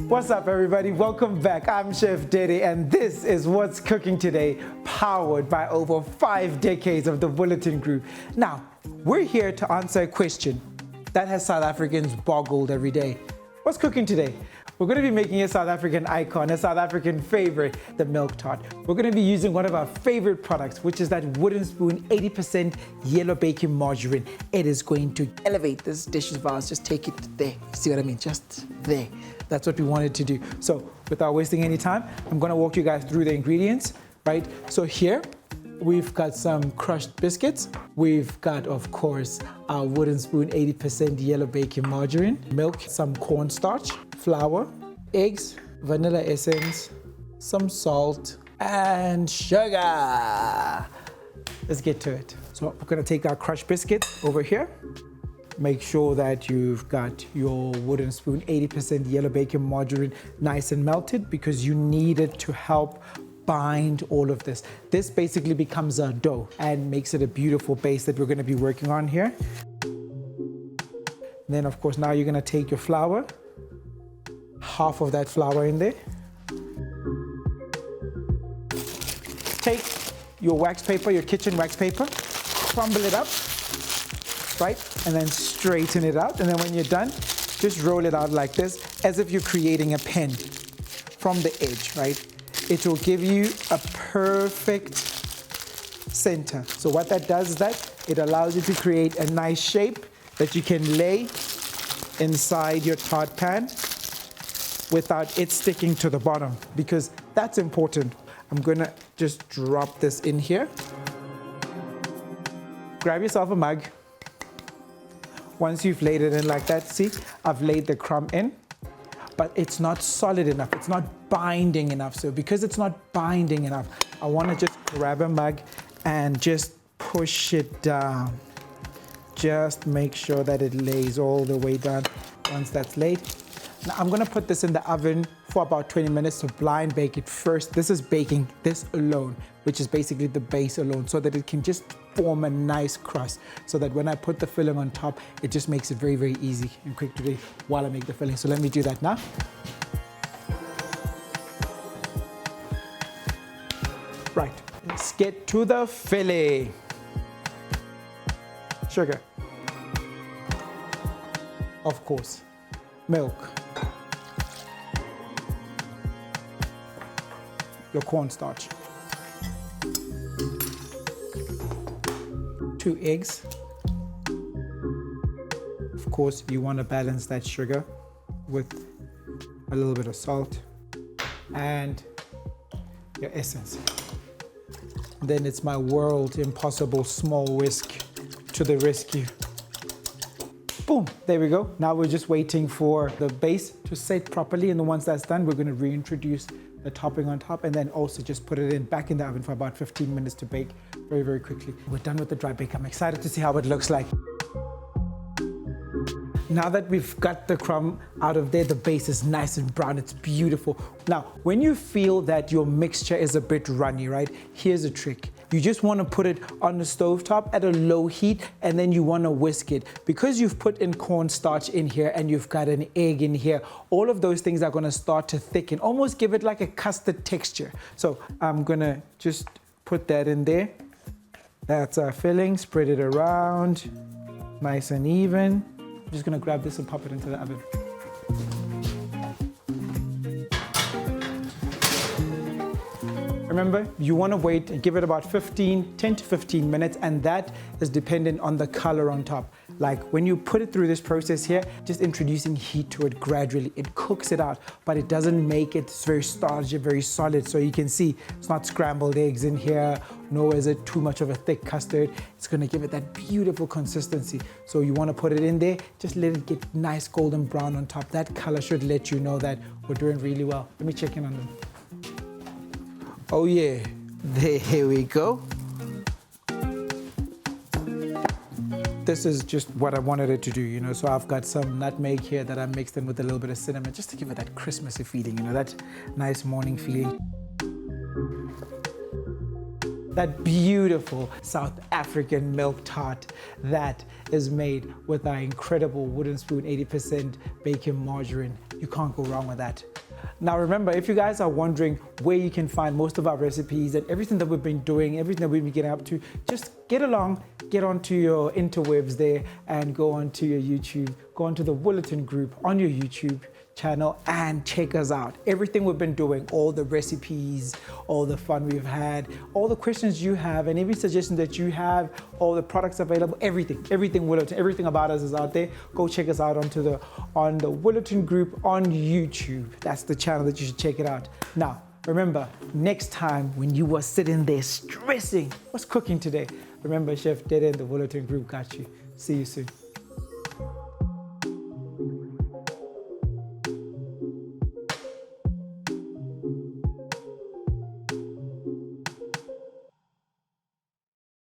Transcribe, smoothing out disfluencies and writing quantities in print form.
What's up, everybody? Welcome back. I'm Chef Dede, and this is What's Cooking Today, powered by over 5 decades of the Bulletin Group. Now, we're here to answer a question that has South Africans boggled every day. What's cooking today? We're going to be making a South African icon, a South African favorite, the milk tart. We're going to be using one of our favorite products, which is that WoodenSpoon 80% yellow baking margarine. It is going to elevate this dish of ours. Just take it there. See what I mean? Just there. That's what we wanted to do. So without wasting any time, I'm going to walk you guys through the ingredients, right? So here, we've got some crushed biscuits. We've got, of course, our WoodenSpoon 80% yellow baking margarine, milk, some cornstarch, flour, eggs, vanilla essence, some salt, and sugar. Let's get to it. So we're gonna take our crushed biscuit over here. Make sure that you've got your WoodenSpoon 80% yellow baking margarine nice and melted, because you need it to help bind all of this. This basically becomes a dough and makes it a beautiful base that we're going to be working on here. And then, of course, now you're going to take your flour, half of that flour in there. Take your wax paper, your kitchen wax paper, crumble it up, right? And then straighten it out. And then when you're done, just roll it out like this, as if you're creating a pen from the edge, right? It will give you a perfect center. So what that does is that it allows you to create a nice shape that you can lay inside your tart pan without it sticking to the bottom, because that's important. I'm gonna just drop this in here. Grab yourself a mug. Once you've laid it in like that, see, I've laid the crumb in, but it's not solid enough. It's not binding enough. So because it's not binding enough, I want to just grab a mug and just push it down. Just make sure that it lays all the way down. Once that's laid, now I'm going to put this in the oven for about 20 minutes to blind bake it first. This is baking this alone, which is basically the base alone, so that it can just form a nice crust, so that when I put the filling on top, it just makes it very, very easy and quick to do while I make the filling. So let me do that now. Right, let's get to the filling. Sugar. Of course, milk. Your cornstarch. 2 eggs. Of course, you want to balance that sugar with a little bit of salt and your essence. Then it's my world impossible small whisk to the rescue. Boom, there we go. Now we're just waiting for the base to set properly, and then once that's done, we're going to reintroduce the topping on top, and then also just put it back in the oven for about 15 minutes to bake very, very quickly. We're done with the dry bake. I'm excited to see how it looks like. Now that we've got the crumb out of there, the base is nice and brown. It's beautiful. Now, when you feel that your mixture is a bit runny, right? Here's a trick. You just want to put it on the stovetop at a low heat, and then you want to whisk it. Because you've put in cornstarch in here and you've got an egg in here, all of those things are going to start to thicken, almost give it like a custard texture. So I'm going to just put that in there. That's our filling. Spread it around, nice and even. I'm just gonna grab this and pop it into the oven. Remember, you want to wait and give it about 10 to 15 minutes, and that is dependent on the color on top. Like when you put it through this process here, just introducing heat to it gradually, it cooks it out, but it doesn't make it very starchy, very solid. So you can see it's not scrambled eggs in here, nor is it too much of a thick custard. It's going to give it that beautiful consistency. So you want to put it in there, just let it get nice golden brown on top. That color should let you know that we're doing really well. Let me check in on them. Oh yeah, there we go. This is just what I wanted it to do, you know, so I've got some nutmeg here that I mixed in with a little bit of cinnamon, just to give it that Christmassy feeling, you know, that nice morning feeling. that beautiful South African milk tart that is made with our incredible WoodenSpoon 80% bacon margarine. You can't go wrong with that. Now remember, if you guys are wondering where you can find most of our recipes and everything that we've been doing, everything that we've been getting up to, just get onto your interwebs there and go onto your YouTube, go onto the Bulletin group on your YouTube channel and check us out. Everything we've been doing, all the recipes, all the fun we've had, all the questions you have, and every suggestion that you have, all the products available, everything Willerton, everything about us is out there. Go check us out on the Bulletin group on YouTube. That's the channel that you should check it out. Now, remember, next time when you were sitting there stressing, what's cooking today? Remember, Chef Dede and the Bulletin group got you. See you soon.